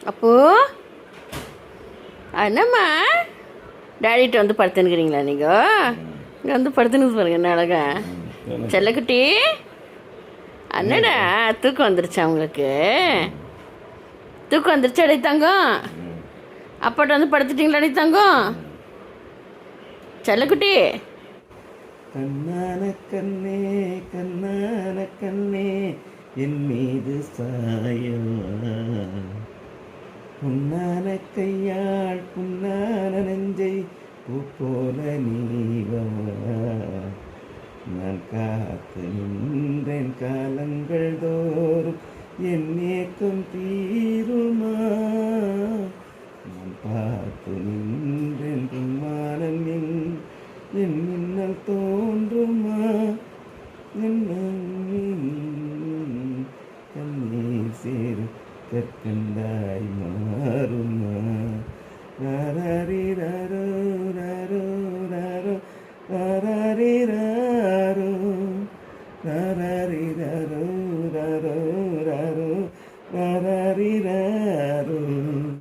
அப்போ என்னம்மா டேடிகிட்ட வந்து படுத்துனுக்கிறீங்களா நீங்கள்? இங்கே வந்து படுத்துன்னு பாருங்க என்ன அழகா. செல்லக்குட்டி அண்ணடா தூக்கம் வந்துருச்சா உங்களுக்கு? தூக்கம் வந்துருச்சு அடி தங்கம். அப்பாட்ட வந்து படுத்துட்டீங்களா அடி தங்கம்? செல்லக்குட்டி கண்ணான கண்ணே கண்ணான கண்ணே என் மீது சாயவா, புண்ணான கையால் புண்ணான நெஞ்சை பூ போல நீவா. நான் காத்து நின்றேன் காலங்கள் தோறும் என் ஏக்கம் தீருமா. நான் பார்த்து நின்றேன் பொன்மானம் என் மின்னல் தோன்றுமா. கண்ணீர் சேரு கற்கண்டாய் மாறுமா. ராரோ ராரோ ராரோ ராரோ ராரோ ராரோ ராரோ ராரோ ராரோ.